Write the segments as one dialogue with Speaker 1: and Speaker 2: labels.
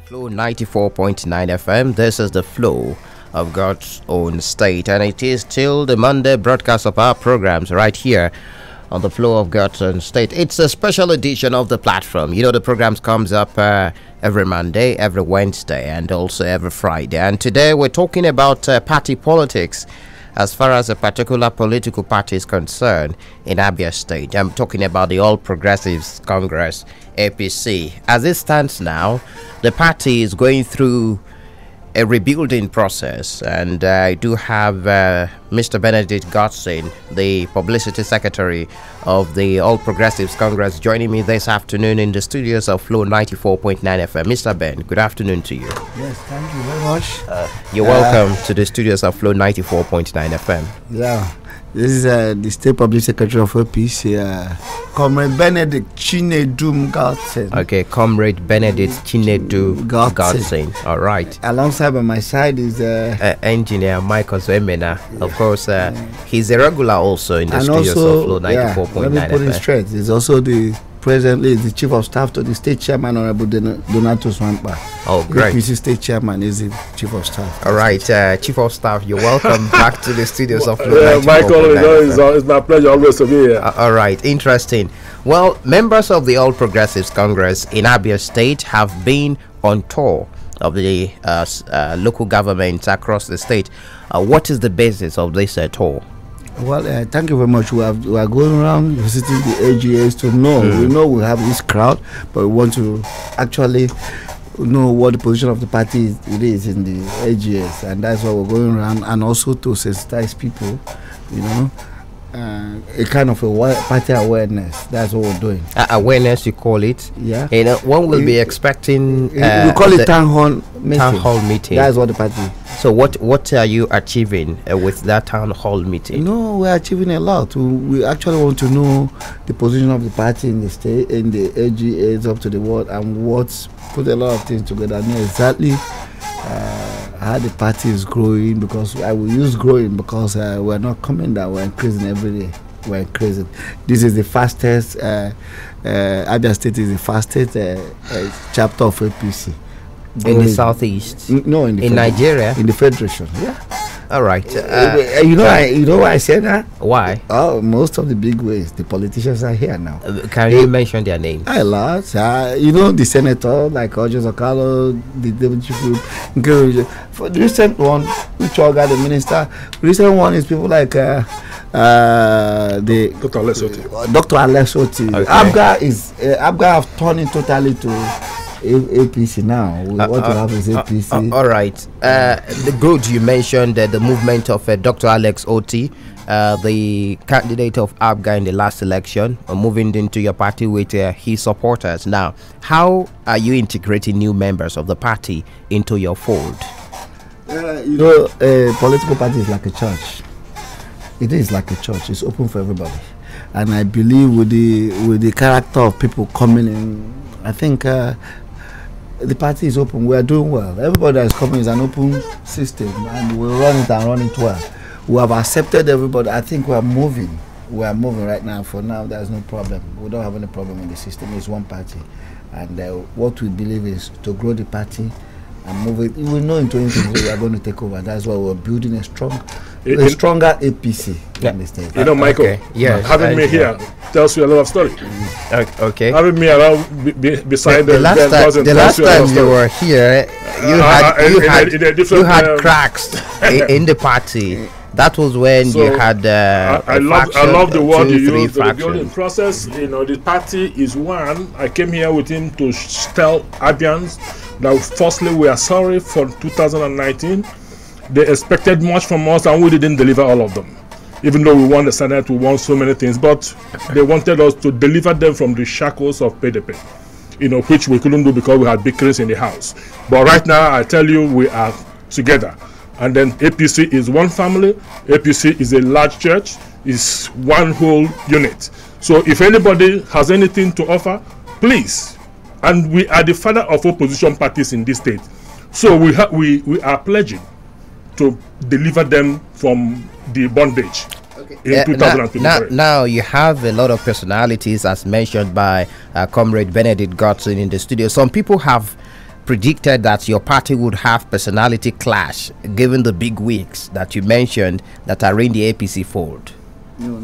Speaker 1: Flow 94.9 FM. This is the flow of God's own state, and it is till the Monday broadcast of our programs right here on the flow of God's own state. It's a special edition of the platform. You know, the programs comes up every Monday, every Wednesday, and also every Friday. And today we're talking about party politics as far as a particular political party is concerned in Abia State. I'm talking about the All Progressives Congress, APC. As it stands now, the party is going through a rebuilding process, and I do have Mr. Benedict Godson, the publicity secretary of the All Progressives Congress, joining me this afternoon in the studios of Flow 94.9 FM. Mr. Ben, good afternoon to you.
Speaker 2: Yes, thank you very much.
Speaker 1: You're welcome to the studios of Flow 94.9 FM.
Speaker 2: Yeah, this is the State Public Secretary of APC, Comrade Benedict Chinedum Godson.
Speaker 1: Okay, Comrade Benedict Chinedu Godson. All right.
Speaker 2: Alongside by my side is
Speaker 1: engineer Michael Zwemena. Of course, he's a regular also in the studios of Flow 94.9
Speaker 2: let me put it straight. He's also presently the Chief of Staff to the State Chairman, Honorable Donato Swampa.
Speaker 1: Oh, great.
Speaker 2: APC State Chairman is the Chief of Staff.
Speaker 1: All right, Chief of Staff, you're welcome back to the studios of Flow 94.9
Speaker 3: Michael, it's my pleasure always to be here.
Speaker 1: All right, interesting. Well, members of the All Progressives Congress in Abia State have been on tour of the local governments across the state. What is the basis of this tour?
Speaker 2: Well, thank you very much. We are going around visiting the AGAs to know. We know we have this crowd, but we want to actually know what the position of the party is in the AGAs, and that's why we're going around, and also to sensitize people, you know, a kind of a party awareness. That's what we're doing.
Speaker 1: Awareness, you call it?
Speaker 2: Yeah.
Speaker 1: And one will be expecting.
Speaker 2: We call it town hall meeting.
Speaker 1: Town hall meeting.
Speaker 2: That's what the party.
Speaker 1: So what are you achieving with that town hall meeting?
Speaker 2: No, we're achieving a lot. We actually want to know the position of the party in the state, in the AGAs up to the world, and put a lot of things together. Know exactly how the party is growing, because I will use growing because we're not coming down, we're increasing every day. We're increasing. This is the fastest, Abia State is the fastest chapter of APC.
Speaker 1: In the southeast?
Speaker 2: No, in
Speaker 1: Nigeria?
Speaker 2: In the Federation, yeah.
Speaker 1: All right.
Speaker 2: You know why I said that?
Speaker 1: Why?
Speaker 2: Oh, most of the big ways, the politicians are here now.
Speaker 1: Can you mention their names?
Speaker 2: A lot. You know, the senator, like Ojo Zakalo, the deputy chief. For the recent one, which all got the minister, the recent one is people like the
Speaker 3: Dr. Alessoti.
Speaker 2: Dr. Alessoti.
Speaker 1: Okay.
Speaker 2: Abga have turned it totally to APC now. What we have is APC.
Speaker 1: All right. The good you mentioned the movement of Dr. Alex Oti, the candidate of ABGA in the last election, moving into your party with his supporters. Now, how are you integrating new members of the party into your fold?
Speaker 2: You know, a political party is like a church. It is like a church. It's open for everybody, and I believe with the character of people coming in, I think the party is open. We are doing well. Everybody that is coming is an open system, and we run it and run it well. We have accepted everybody. I think we are moving. We are moving right now. For now, there's no problem. We don't have any problem in the system. It's one party, and what we believe is to grow the party and move it. You will know in 2020 we are going to take over. That's why we're building a stronger APC in the state.
Speaker 3: You know, Michael, having me here tells you a lot of story.
Speaker 1: Okay.
Speaker 3: Having me around beside
Speaker 1: the last time you were here, you had cracks in the party. That was when you had.
Speaker 3: I love the word you used. The building process. You know, the party is one. I came here with him to tell Abians that firstly we are sorry for 2019. They expected much from us, and we didn't deliver all of them. Even though we won the Senate, we won so many things, but they wanted us to deliver them from the shackles of PDP, you know, which we couldn't do because we had bickerings in the house. But right now, I tell you, we are together. And then APC is one family. APC is a large church. It's one whole unit. So if anybody has anything to offer, please. And we are the father of opposition parties in this state. So we are pledging to deliver them from the bondage in 2023.
Speaker 1: Now you have a lot of personalities, as mentioned by Comrade Benedict Godson in the studio. Some people have predicted that your party would have personality clash, given the big wigs that you mentioned that are in the APC fold?
Speaker 2: No,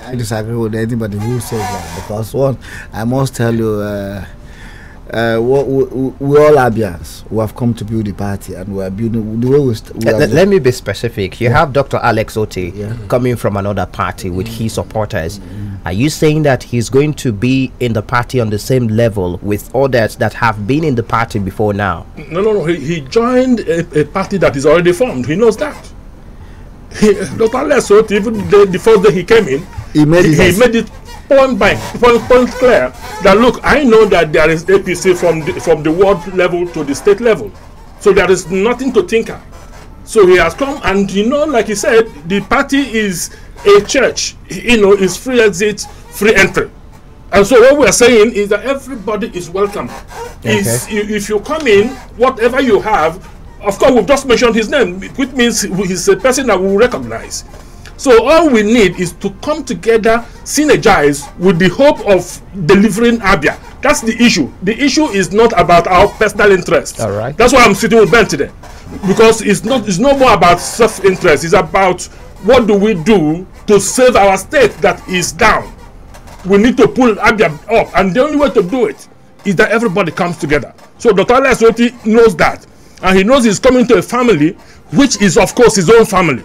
Speaker 2: I disagree with anybody who says that, because one, I must tell you, we all Abians who have come to build the party, and we are building the way
Speaker 1: let me be specific. You have Dr. Alex Otti coming from another party with his supporters. Are you saying that he's going to be in the party on the same level with others that have been in the party before now?
Speaker 3: No. He joined a party that is already formed. He knows that. Dr. Alex Otti, even the first day he came in, he made it point clear that, look, I know that there is APC from the ward level to the state level, so there is nothing to tinker. So he has come, and like he said, the party is a church. Is free exit, free entry, and so what we are saying is that everybody is welcome. If you come in, whatever you have, of course, we've just mentioned his name, which means he's a person that we will recognize. So all we need is to come together, synergize with the hope of delivering Abia. That's the issue. The issue is not about our personal interests.
Speaker 1: All right.
Speaker 3: That's why I'm sitting with Ben today, because it's no more about self-interest. It's about what do we do to save our state that is down. We need to pull Abia up, and the only way to do it is that everybody comes together. So Dr. Alex Otti knows that, and he knows he's coming to a family which is, of course, his own family.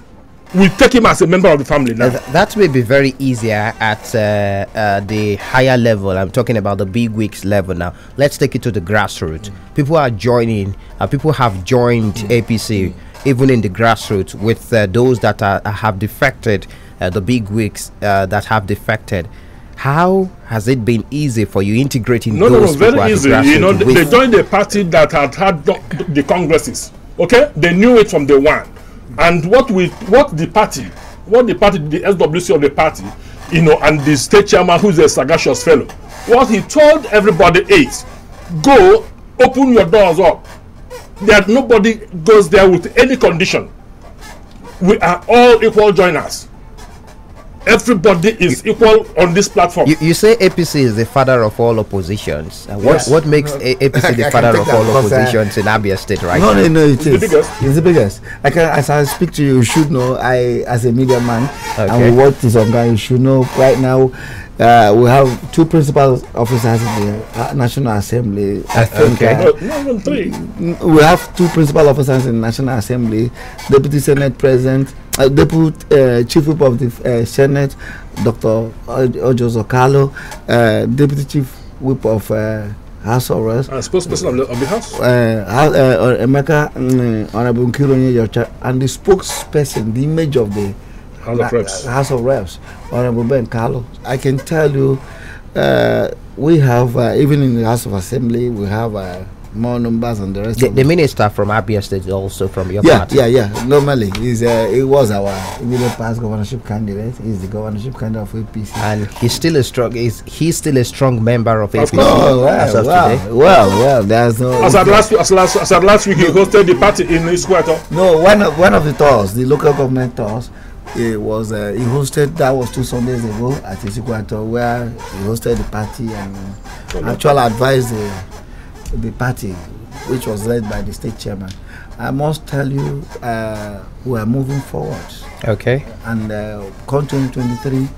Speaker 3: We take him as a member of the family now.
Speaker 1: That may be very easier at the higher level. I'm talking about the big wigs level now. Let's take it to the grassroots. People are joining. People have joined APC, even in the grassroots, with those that have defected, the big wigs that have defected. How has it been easy for you integrating those people?
Speaker 3: Very easy. They joined a party that had the congresses. Okay, they knew it from day one. And what the party, the SWC of the party, and the state chairman, who's a sagacious fellow, what he told everybody is, go open your doors up. That nobody goes there with any condition. We are all equal joiners. Everybody is equal on this platform.
Speaker 1: You say APC is the father of all oppositions. What makes APC the father of all oppositions in Abia State right now?
Speaker 2: No, it is. It's the biggest. As I speak to you, you should know, as a media man, and what is on ground, you should know right now, we have two principal officers in the National Assembly. I think
Speaker 3: even three.
Speaker 2: We have two principal officers in the National Assembly, Deputy Senate President, Deputy Chief Whip of the Senate, Dr. Ojo Zokalo, Deputy Chief Whip of House of Reps,
Speaker 3: spokesperson of the House,
Speaker 2: Emeka Honorable Nkironye Yocha, and the spokesperson, the image of the House of Reps, Honorable Ben Carlo. I can tell you, we have even in the House of Assembly, we have more numbers and the rest.
Speaker 1: The minister from Abia State is also from your party.
Speaker 2: Yeah. Normally, he was our immediate past governorship candidate. He's the governorship candidate of APC, and
Speaker 1: he's still a strong member of APC.
Speaker 2: Well. There's no.
Speaker 3: As at last week, he hosted the party in his quarter.
Speaker 2: No, one of the tours, the local government tours. It was he hosted, that was 2 Sundays ago at Isikuato, where he hosted the party and actually advised the party, which was led by the state chairman. I must tell you, we are moving forward.
Speaker 1: Okay.
Speaker 2: And come 2023,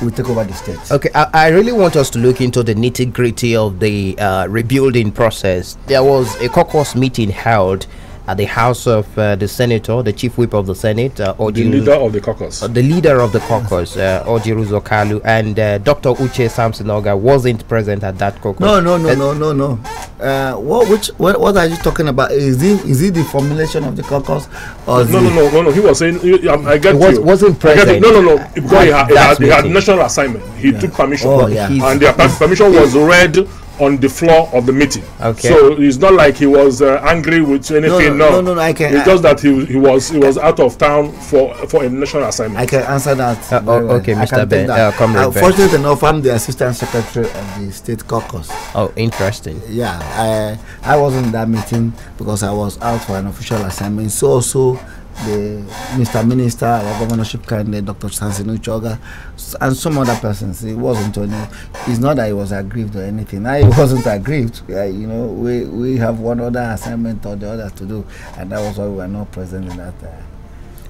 Speaker 2: we take over the state.
Speaker 1: Okay, I really want us to look into the nitty-gritty of the rebuilding process. There was a caucus meeting held at the house of the senator, the chief whip of the Senate,
Speaker 3: the leader of the caucus.
Speaker 1: The leader of the caucus, Ojiru Zokalu, and Dr. Uche Samson Oga wasn't present at that caucus.
Speaker 2: No. What are you talking about? Is it the formulation of the caucus? Or
Speaker 3: no. He was saying, I get you.
Speaker 1: Wasn't present.
Speaker 3: No. Because he had national assignment. He took permission. And the permission was read on the floor of the meeting. Okay. So it's not like he was angry with anything. No.
Speaker 2: I can.
Speaker 3: It's just that he was out of town for a national assignment.
Speaker 2: I can answer that.
Speaker 1: Okay, Mr. Ben.
Speaker 2: Fortunately enough, I'm the assistant secretary of the state caucus.
Speaker 1: Oh, interesting.
Speaker 2: Yeah, I wasn't in that meeting because I was out for an official assignment. So also the Mr. Minister, our governorship candidate, Dr. Sansinu Choga, and some other persons. It wasn't only. It's not that he was aggrieved or anything. I wasn't aggrieved. You know, we have one other assignment or the other to do, and that was why we were not present in that.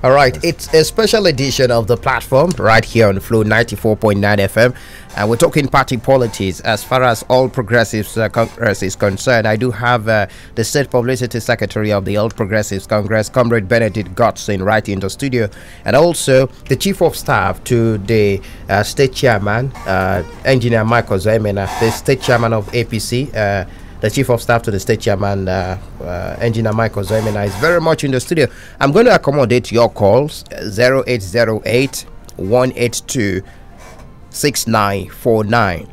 Speaker 1: All right, it's a special edition of the platform right here on Flow 94.9 FM, and we're talking party politics as far as All Progressives Congress is concerned. I do have the State Publicity Secretary of the All Progressives Congress, Comrade Benedict Godson, right in the studio, and also the Chief of Staff to the State Chairman, Engineer Michael Zoemena, the State Chairman of APC. The Chief of Staff to the State Chairman, Engineer Michael Zoemena, is very much in the studio. I'm going to accommodate your calls, 0808 182 6949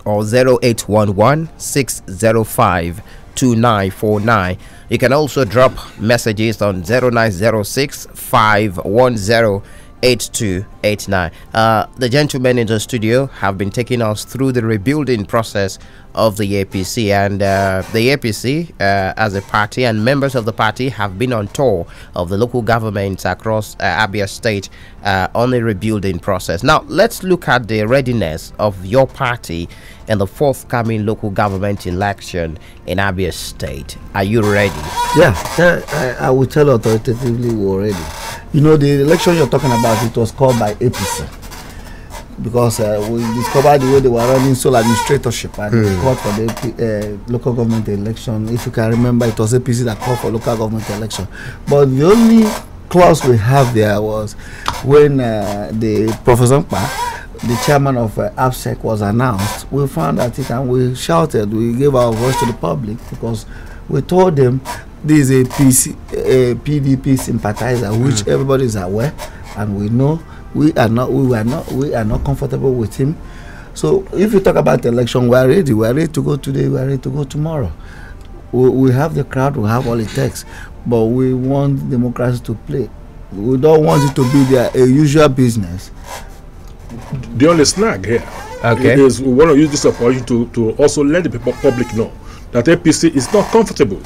Speaker 1: or 0811 605 2949. You can also drop messages on 0906 510 8289. The gentlemen in the studio have been taking us through the rebuilding process of the APC, and the APC as a party and members of the party have been on tour of the local governments across Abia State on the rebuilding process. Now let's look at the readiness of your party in the forthcoming local government election in Abia State. Are you ready?
Speaker 2: Yeah, I will tell authoritatively we're ready. You know, the election you're talking about, it was called by APC because we discovered the way they were running sole administratorship, and they called for the local government election. If you can remember, it was APC that called for local government election. But the only clause we have there was when the Professor Mpa, the chairman of APSEC, was announced, we found at it and we shouted, we gave our voice to the public because we told them this is a PDP sympathizer, which everybody is aware, and we know we are not comfortable with him. So if you talk about the election, we are ready. We are ready to go today. We are ready to go tomorrow. We have the crowd. We have all it takes, but we want democracy to play. We don't want it to be their usual business.
Speaker 3: The only snag here is we want to use this opportunity to also let the public know that APC is not comfortable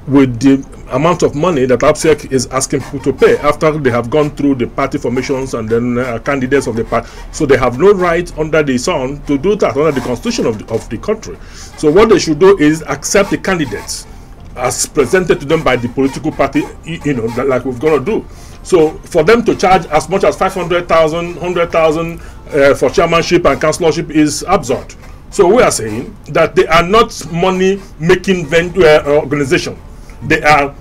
Speaker 3: with the amount of money that APSEC is asking people to pay after they have gone through the party formations and then candidates of the party. So they have no right under the sun to do that under the constitution of the country. So what they should do is accept the candidates as presented to them by the political party, you know, like we're going to do. So for them to charge as much as 500,000, 100,000 for chairmanship and councillorship is absurd. So we are saying that they are not money-making organization. They are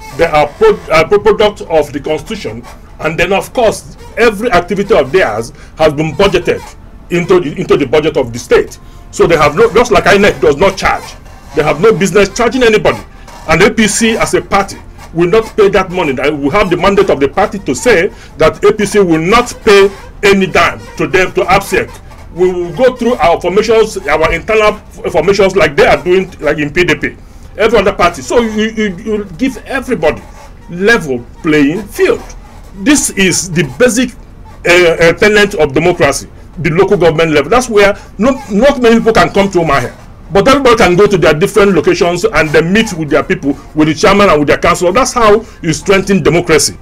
Speaker 3: product of the constitution, and then of course every activity of theirs has been budgeted into the budget of the state. So they have no, just like INEC does not charge, they have no business charging anybody. And APC as a party will not pay that money. We have the mandate of the party to say that APC will not pay any dime to them, to APSEC. We will go through our formations, our internal formations, like they are doing, like in PDP, every other party. So you give everybody level playing field. This is the basic tenet of democracy, the local government level. That's where not many people can come to Omaha, but everybody can go to their different locations and then meet with their people, with the chairman and with their council. That's how you strengthen democracy.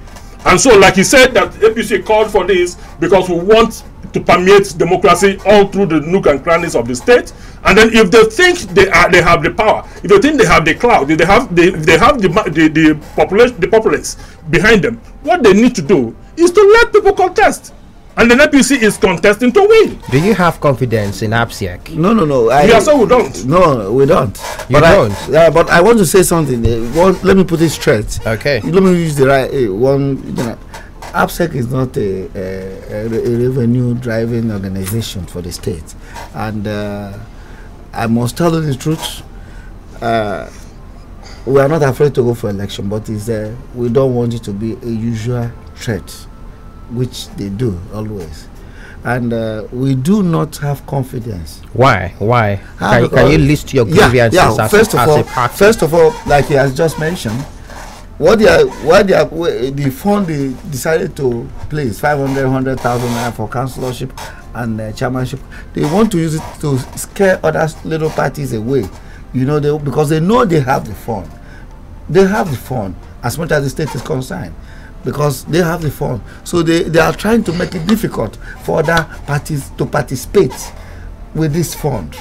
Speaker 3: And so, like he said, that APC called for this because we want to permeate democracy all through the nook and crannies of the state. And then, if they think they have the power, if they think they have the clout, if they have the populace behind them, what they need to do is to let people contest. And the APC is contesting to win.
Speaker 1: Do you have confidence in APSEC?
Speaker 2: No.
Speaker 3: We don't.
Speaker 2: No, we don't.
Speaker 1: You don't?
Speaker 2: But I want to say something. Let me put it straight.
Speaker 1: Okay.
Speaker 2: Let me use the right one. APSEC is not a revenue driving organization for the state, and I must tell you the truth. We are not afraid to go for election, but we don't want it to be a usual threat, which they do always, and we do not have confidence.
Speaker 1: Why? Can you list your grievances as a party?
Speaker 2: First of all, like he has just mentioned, the fund they decided to place 100,000 for councillorship and chairmanship, they want to use it to scare other little parties away, because they know they have the fund. They have the fund as much as the state is concerned. because they have the fund. So they are trying to make it difficult for other parties to participate with this fund.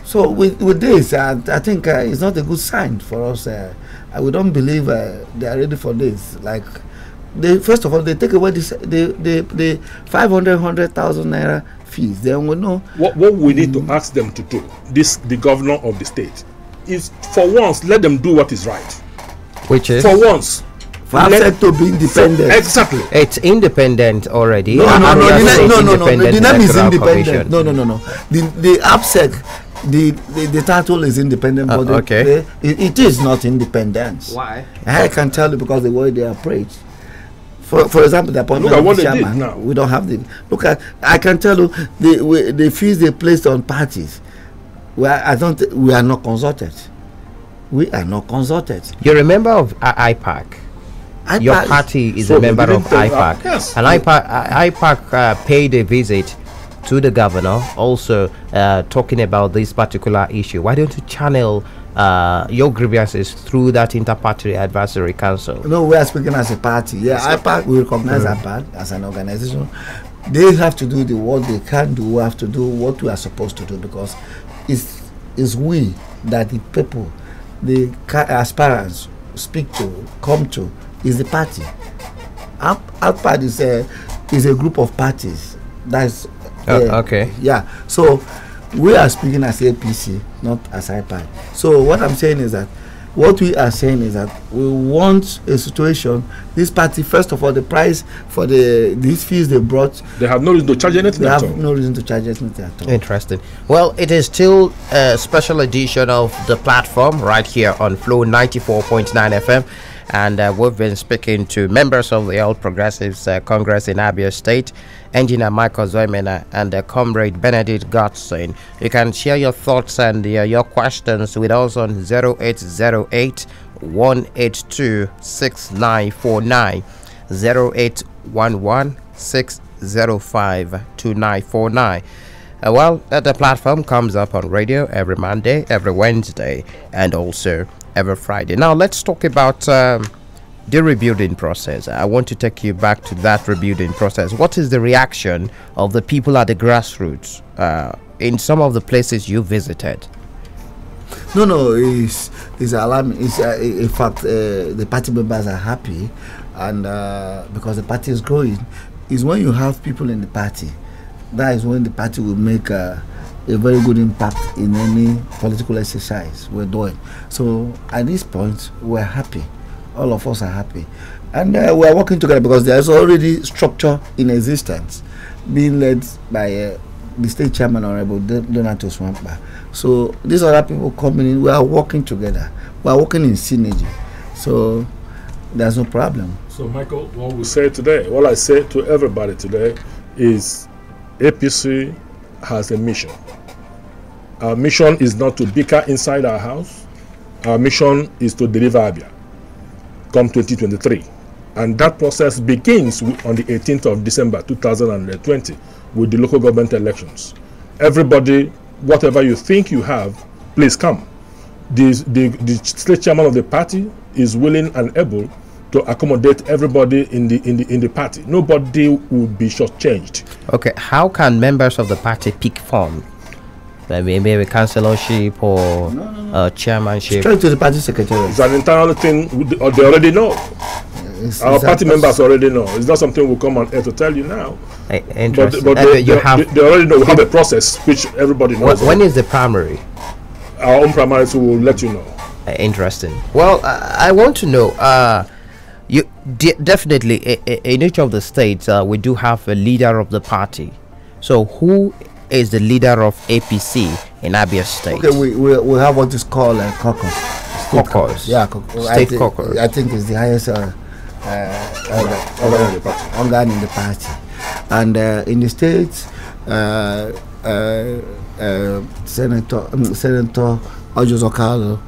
Speaker 2: So with this, I think it's not a good sign for us. We don't believe they are ready for this. Like, first of all, they take away the 500,000 naira fees. Then we know
Speaker 3: what we need to ask them to do. The governor of the state is, for once, let them do what is right.
Speaker 1: Which is,
Speaker 3: for once,
Speaker 2: for APSEC to be independent.
Speaker 3: Exactly.
Speaker 1: It's independent already.
Speaker 2: No. The name is independent. No. The APSEC. The title is independent, but
Speaker 1: okay.
Speaker 2: It is not independent.
Speaker 1: Why?
Speaker 2: I can tell you because the way they approach. For example, the appointment of the chairman. Now. We don't have the. I can tell you the fees they placed on parties. We are not consulted. We are not consulted.
Speaker 1: You're a member of IPAC. Your party is a member of IPAC.
Speaker 3: Yes.
Speaker 1: And IPAC paid a visit to the governor, also talking about this particular issue. Why don't you channel your grievances through that inter-party advisory council?
Speaker 2: No, we are speaking as a party. Yeah, IPAC, we recognize IPAC as an organization. They have to do what they can do. We have to do what we are supposed to do, because it's we that the people, the aspirants speak to, come to, is the party. IPAC is a group of parties. That's
Speaker 1: okay.
Speaker 2: Yeah. So we are speaking as APC, not as IPAC. So what I'm saying is that we want a situation. This party, first of all, the price for these fees they brought,
Speaker 3: they have no reason to charge anything.
Speaker 2: They have no reason to charge anything at all.
Speaker 1: Interesting. Well, it is still a special edition of the platform right here on Flow 94.9 FM. And we've been speaking to members of the All Progressives Congress in Abia State, Engineer Michael Zoimena and Comrade Benedict Godson. You can share your thoughts and your questions with us on 0808 182 6949, 0811 605 2949. Well, the platform comes up on radio every Monday, every Wednesday, and also every Friday. Now let's talk about the rebuilding process. I want to take you back to that rebuilding process. What is the reaction of the people at the grassroots in some of the places you visited?
Speaker 2: No, it's alarming. In fact, the party members are happy, and because the party is growing. Is when you have people in the party, that is when the party will make a very good impact in any political exercise we're doing. So at this point, we're happy. All of us are happy. And we're working together because there's already structure in existence being led by the state chairman, Honorable Donatus Wampa. So these other people coming in, we are working together. We are working in synergy. So there's no problem.
Speaker 3: So Michael, what we say today, what I say to everybody today is APC has a mission. Our mission is not to bicker inside our house. Our mission is to deliver Abia come 2023. And that process begins on the 18th of December 2020 with the local government elections. Everybody, whatever you think you have, please come. The state chairman of the party is willing and able to accommodate everybody in the party. Nobody will be shortchanged.
Speaker 1: Okay, how can members of the party pick form? Maybe councillorship or chairmanship?
Speaker 2: Straight to the party secretary.
Speaker 3: It's an internal thing. They already know. Our party members already know. It's not something we'll come on air to tell you now.
Speaker 1: Interesting.
Speaker 3: But they already know. We have a process which everybody knows.
Speaker 1: When is the primary?
Speaker 3: Our own primaries will let you know.
Speaker 1: Interesting. Well, I want to know. You definitely in each of the states we do have a leader of the party. So who is the leader of APC in Abia State?
Speaker 2: Okay, we have what is called a caucus.
Speaker 1: Caucus.
Speaker 2: Yeah,
Speaker 1: state caucus.
Speaker 2: I think it's the highest organ in the party. And in the states, Senator Ojo Zokalo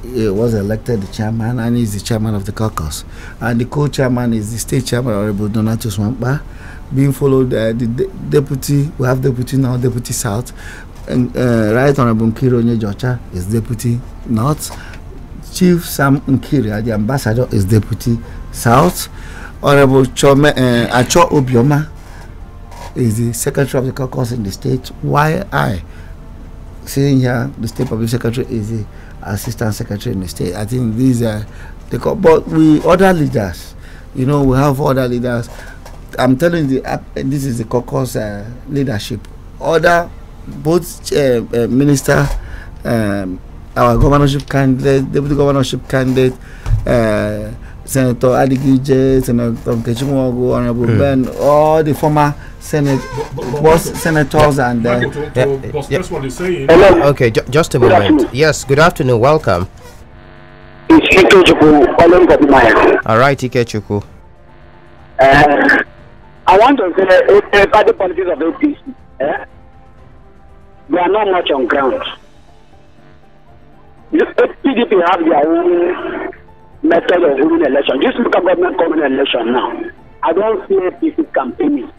Speaker 2: was elected the chairman, and he's the chairman of the caucus. And the co-chairman is the state chairman, Honorable Donatus Wampa, being followed the deputy. We have deputy now, deputy south, and Right Honorable Nkiro Nyejocha is deputy north. Chief Sam Nkiri, the ambassador, is deputy South. Honorable Acho Obioma is the secretary of the caucus in the state. While I, sitting here, the state public secretary is the assistant secretary in the state. I think these are but we other leaders, we have other leaders. I'm telling you, this is the caucus leadership. Other both minister, our governorship candidate, deputy governorship candidate, Senator Adigije, Senator Kechimogo, Honorable Ben, all the former senators and
Speaker 3: that's what he's saying.
Speaker 1: Okay, just a moment. Yes, good afternoon, welcome.
Speaker 4: It's Ike Chukwu, calling for the
Speaker 1: All right, Ike Chukwu.
Speaker 4: I want to say about the politics of APC. They are not much on ground. The PDP have their own method of winning election. Just look at government common election now. I don't see APC campaigning.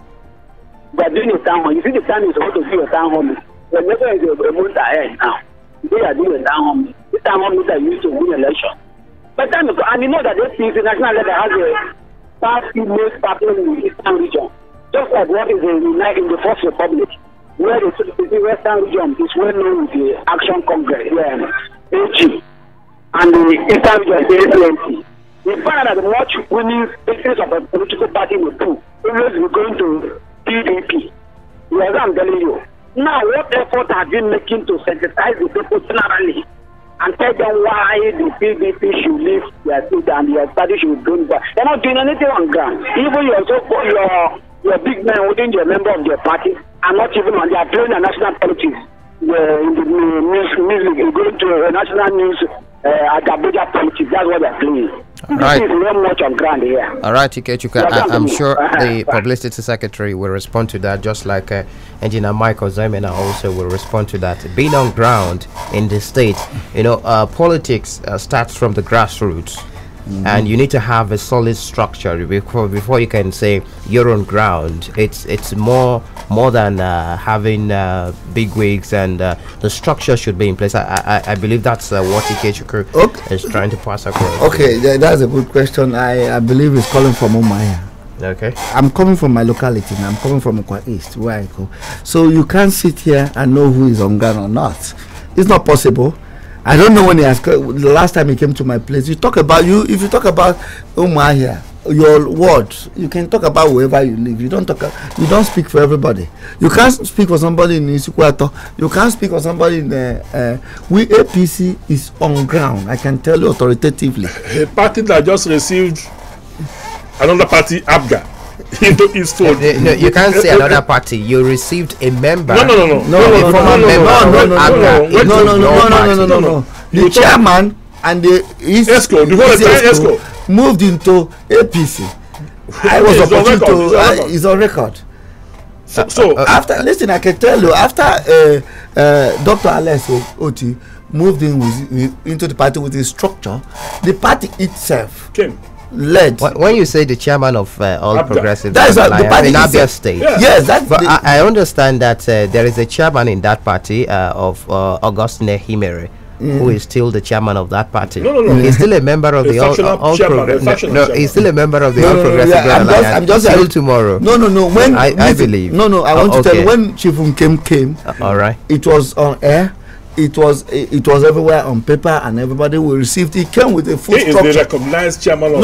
Speaker 4: They are doing a town hall. You see the time is supposed to do a town hall. Whenever is a month ahead now, they are doing a town hall. The town hall is used to win election. But then, and you know that APC national level has a party most popular in the Eastern region. Just like what is in the First Republic, where the Western region is well known with the Action Congress, AG, and the Eastern region is APNC. We find that the much winning basis of a political party will do, always be going to PDP. Yes, I'm telling you. Now, what effort have been making to sensitize the people generally and tell them why the PDP should leave their seat and their party should do that? They're not doing anything on ground. Even your big men within the member of their party are not even on. They are playing the national politics. In the news, going to national news at Abuja politics. That's what they're playing.
Speaker 1: Right.
Speaker 4: This is not much on ground here.
Speaker 1: All right, Ikechuka, I'm sure the publicity secretary will respond to that, just like Engineer Michael Zemena also will respond to that. Being on ground in the state, politics starts from the grassroots. And you need to have a solid structure before you can say you're on ground. It's more than having big wigs, and the structure should be in place. I believe that's what Ikechuku is trying to pass across.
Speaker 2: Okay, that's a good question. I believe it's calling from Umaya.
Speaker 1: Okay.
Speaker 2: I'm coming from my locality and I'm coming from Ukwa East, where I go. So you can't sit here and know who is on ground or not. It's not possible. I don't know when he asked the last time he came to my place. If you talk about Umahia, your words, you can talk about wherever you live. You don't speak for everybody. You can't speak for somebody in Isukwato. You can't speak for somebody in we APC is on ground. I can tell you authoritatively.
Speaker 3: A party that just received another party, Abga, into his fold.
Speaker 1: No, you can't say another party. You received a member.
Speaker 2: No. The chairman and his ESCO moved into APC. I was opportune to. It's on record. So after, listen, I can tell you, after Dr. Alex Oti moved into the party with his structure, the party itself
Speaker 3: came.
Speaker 2: Led.
Speaker 1: When you say the chairman of All Progressive
Speaker 2: Alliance
Speaker 1: in Abia State,
Speaker 2: yes, that's.
Speaker 1: But I understand that there is a chairman in that party of Augustine Himere, who is still the chairman of that party.
Speaker 3: No.
Speaker 1: He's still a member of the All Progressive. No, he's still a member of the All Progressive Alliance.
Speaker 2: I'm just
Speaker 1: till tomorrow.
Speaker 2: No. When
Speaker 1: I believe.
Speaker 2: No. I want to tell you, when Chifum came.
Speaker 1: All right.
Speaker 2: It was on air. It was everywhere on paper, and everybody will receive it. He came with a full structure.
Speaker 3: He is the recognized chairman of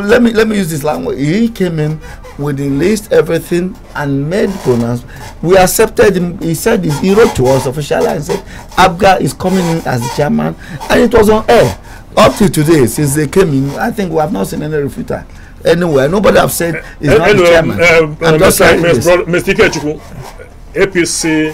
Speaker 2: let me use this language. He came in with the list, everything, and made pronouncements. We accepted him. He said this. He wrote to us officially and said Abga is coming in as the chairman, and it was on air up to today. Since they came in, I think we have not seen any refuter anywhere. Nobody have said he's not the chairman.
Speaker 3: Mr. Ikechuku, APC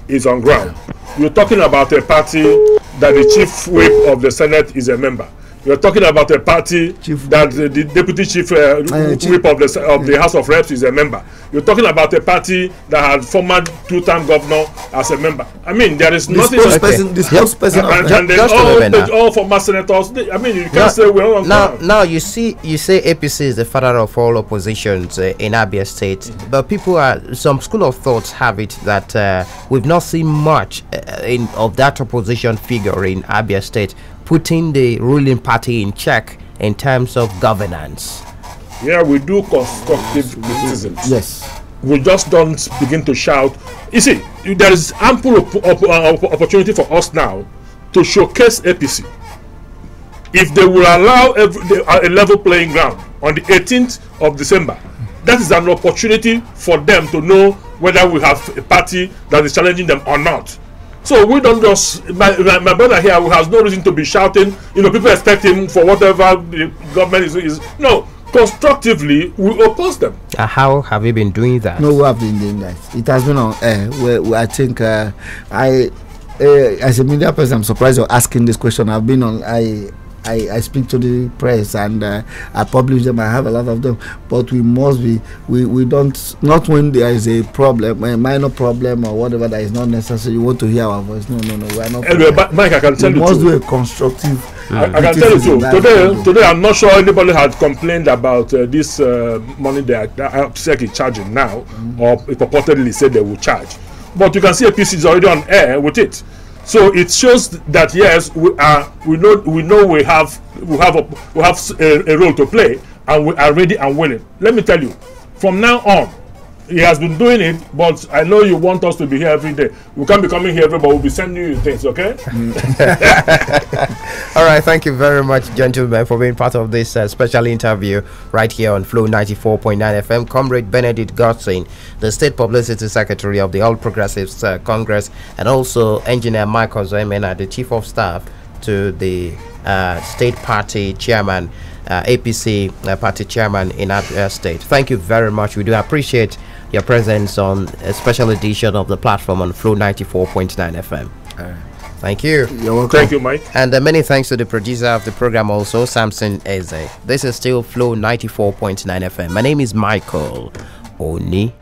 Speaker 3: is on ground. You're talking about a party that the chief whip of the Senate is a member. You're talking about a party that the deputy chief whip of the House of Reps is a member. You're talking about a party that had former two-time governor as a member. I mean, there is nothing.
Speaker 2: This
Speaker 3: spokesperson, all former senators. I mean, you can't say we're all on.
Speaker 1: Now you say APC is the father of all oppositions in Abia State, but some school of thoughts have it that we've not seen much of that opposition figure in Abia State. putting the ruling party in check in terms of governance?
Speaker 3: Yeah, we do constructive criticism.
Speaker 2: Yes.
Speaker 3: We just don't begin to shout. You see, there is ample opportunity for us now to showcase APC. If they will allow a level playing ground on the 18th of December, that is an opportunity for them to know whether we have a party that is challenging them or not. So we don't just, my brother here who has no reason to be shouting, people expect him for whatever the government is. No, constructively, we oppose them.
Speaker 1: How have you been doing that?
Speaker 2: No, we have been doing that. It has been on air. I think as a media person, I'm surprised you're asking this question. I've been on. I speak to the press and I publish them. I have a lot of them, but we must be. We don't, not when there is a problem, a minor problem or whatever that is not necessary. You want to hear our voice? No. We are not.
Speaker 3: Anyway, Mike, I can tell you.
Speaker 2: We must do a constructive.
Speaker 3: I can tell you too. Today, I'm not sure anybody had complained about this money that APC is charging now, or purportedly said they will charge. But you can see APC is already on air with it. So it shows that yes, we know we have a role to play, and we are ready and willing. Let me tell you, from now on, he has been doing it, but I know you want us to be here every day. We can't be coming here every day, but we'll be sending you things, okay?
Speaker 1: All right, thank you very much, gentlemen, for being part of this special interview right here on Flow 94.9 FM. Comrade Benedict Godson, the State Publicity Secretary of the All Progressives Congress, and also Engineer Michael Zoemena, the Chief of Staff to the State Party Chairman, APC Party Chairman in Abia State. Thank you very much. We do appreciate your presence on a special edition of the platform on Flow 94.9 FM. Thank you.
Speaker 3: You're welcome. Thank you, Mike.
Speaker 1: And many thanks to the producer of the program also, Samson Eze. This is still Flow 94.9 FM. My name is Michael Oni.